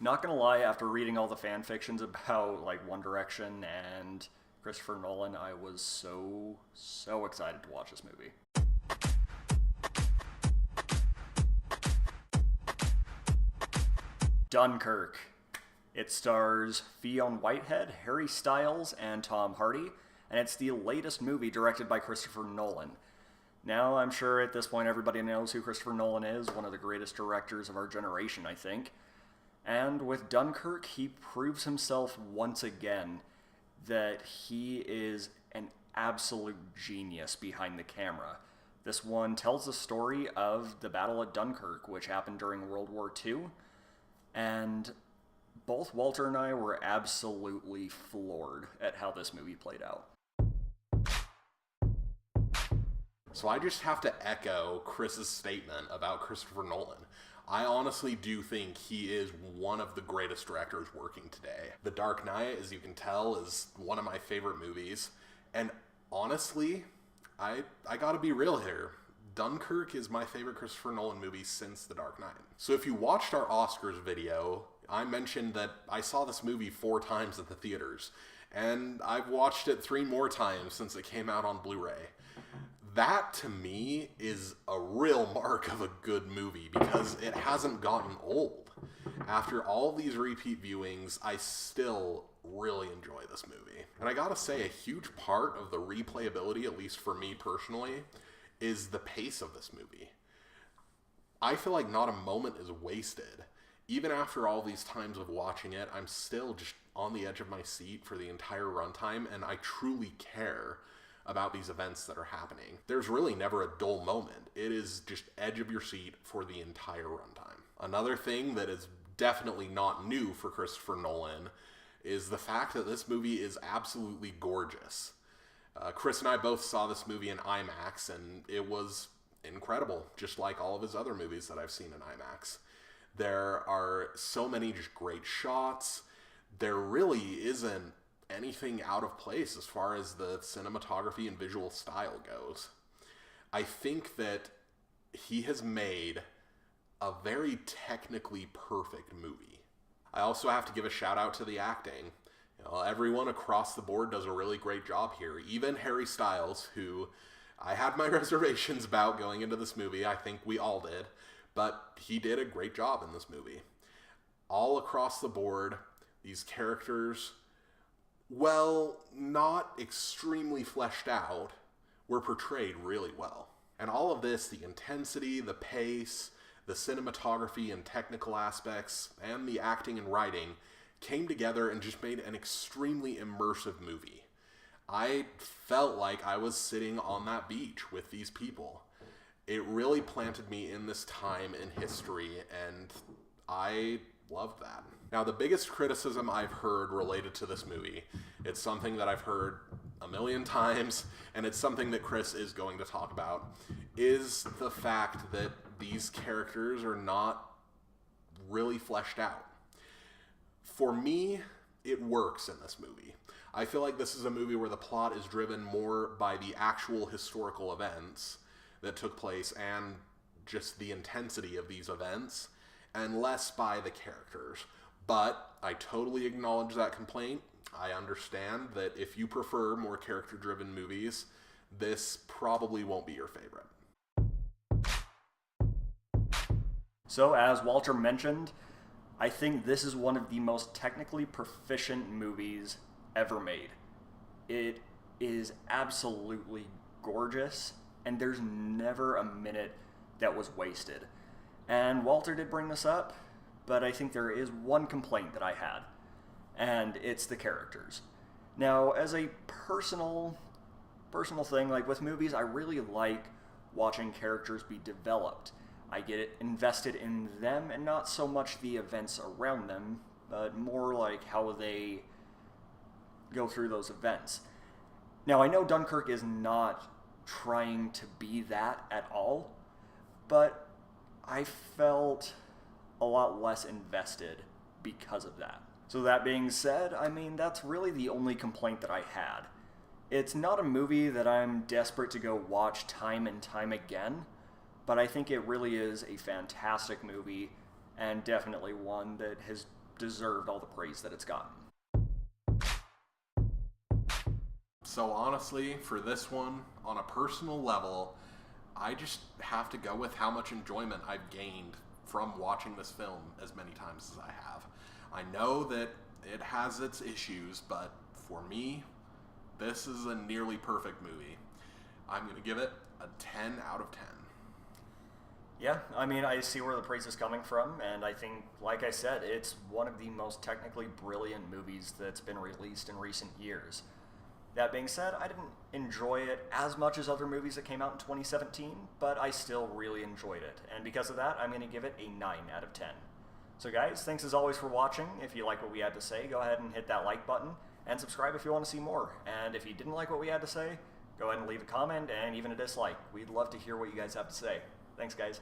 Not gonna lie, after reading all the fan fictions about like One Direction and Christopher Nolan, I was so excited to watch this movie. Dunkirk. It stars Fionn Whitehead, Harry Styles, and Tom Hardy, and it's the latest movie directed by Christopher Nolan. Now, I'm sure at this point everybody knows who Christopher Nolan is, one of the greatest directors of our generation, I think. And with Dunkirk, he proves himself once again that he is an absolute genius behind the camera. This one tells the story of the Battle of Dunkirk, which happened during World War II, and both Walter and I were absolutely floored at how this movie played out. So I just have to echo Chris's statement about Christopher Nolan. I honestly do think he is one of the greatest directors working today. The Dark Knight, as you can tell, is one of my favorite movies. And honestly, I gotta be real here. Dunkirk is my favorite Christopher Nolan movie since The Dark Knight. So if you watched our Oscars video, I mentioned that I saw this movie 4 times at the theaters. And I've watched it 3 more times since it came out on Blu-ray. That, to me, is a real mark of a good movie because it hasn't gotten old. After all these repeat viewings, I still really enjoy this movie. And I gotta say, a huge part of the replayability, at least for me personally, is the pace of this movie. I feel like not a moment is wasted. Even after all these times of watching it, I'm still just on the edge of my seat for the entire runtime, and I truly care about these events that are happening. There's really never a dull moment. It is just edge of your seat for the entire runtime. Another thing that is definitely not new for Christopher Nolan is the fact that this movie is absolutely gorgeous. Chris and I both saw this movie in IMAX, and it was incredible, just like all of his other movies that I've seen in IMAX. There are so many just great shots. There really isn't anything out of place as far as the cinematography and visual style goes. I think that he has made a very technically perfect movie. I also have to give a shout out to the acting. Everyone across the board does a really great job here. Even Harry Styles, who I had my reservations about going into this movie. I think we all did. But he did a great job in this movie. All across the board, these characters, well, not extremely fleshed out, were portrayed really well. And all of this, the intensity, the pace, the cinematography and technical aspects, and the acting and writing came together and just made an extremely immersive movie. I felt like I was sitting on that beach with these people. It really planted me in this time in history, and I loved that. Now, the biggest criticism I've heard related to this movie, it's something that I've heard a million times, and it's something that Chris is going to talk about, is the fact that these characters are not really fleshed out. For me, it works in this movie. I feel like this is a movie where the plot is driven more by the actual historical events that took place and just the intensity of these events, and less by the characters. But I totally acknowledge that complaint. I understand that if you prefer more character-driven movies, this probably won't be your favorite. So, as Walter mentioned, I think this is one of the most technically proficient movies ever made. It is absolutely gorgeous, and there's never a minute that was wasted. And Walter did bring this up, but I think there is one complaint that I had, and it's the characters. Now, as a personal thing, like with movies, I really like watching characters be developed. I get invested in them, and not so much the events around them, but more like how they go through those events. Now, I know Dunkirk is not trying to be that at all, but I felt a lot less invested because of that. So that being said, I mean, that's really the only complaint that I had. It's not a movie that I'm desperate to go watch time and time again, but I think it really is a fantastic movie, and definitely one that has deserved all the praise that it's gotten. So honestly, for this one, on a personal level, I just have to go with how much enjoyment I've gained from watching this film as many times as I have. I know that it has its issues, but for me, this is a nearly perfect movie. I'm going to give it a 10 out of 10. Yeah, I mean, I see where the praise is coming from, and I think, like I said, it's one of the most technically brilliant movies that's been released in recent years. That being said, I didn't enjoy it as much as other movies that came out in 2017, but I still really enjoyed it, and because of that, I'm going to give it a 9 out of 10. So guys, thanks as always for watching. If you like what we had to say, go ahead and hit that like button, and subscribe if you want to see more. And if you didn't like what we had to say, go ahead and leave a comment and even a dislike. We'd love to hear what you guys have to say. Thanks, guys.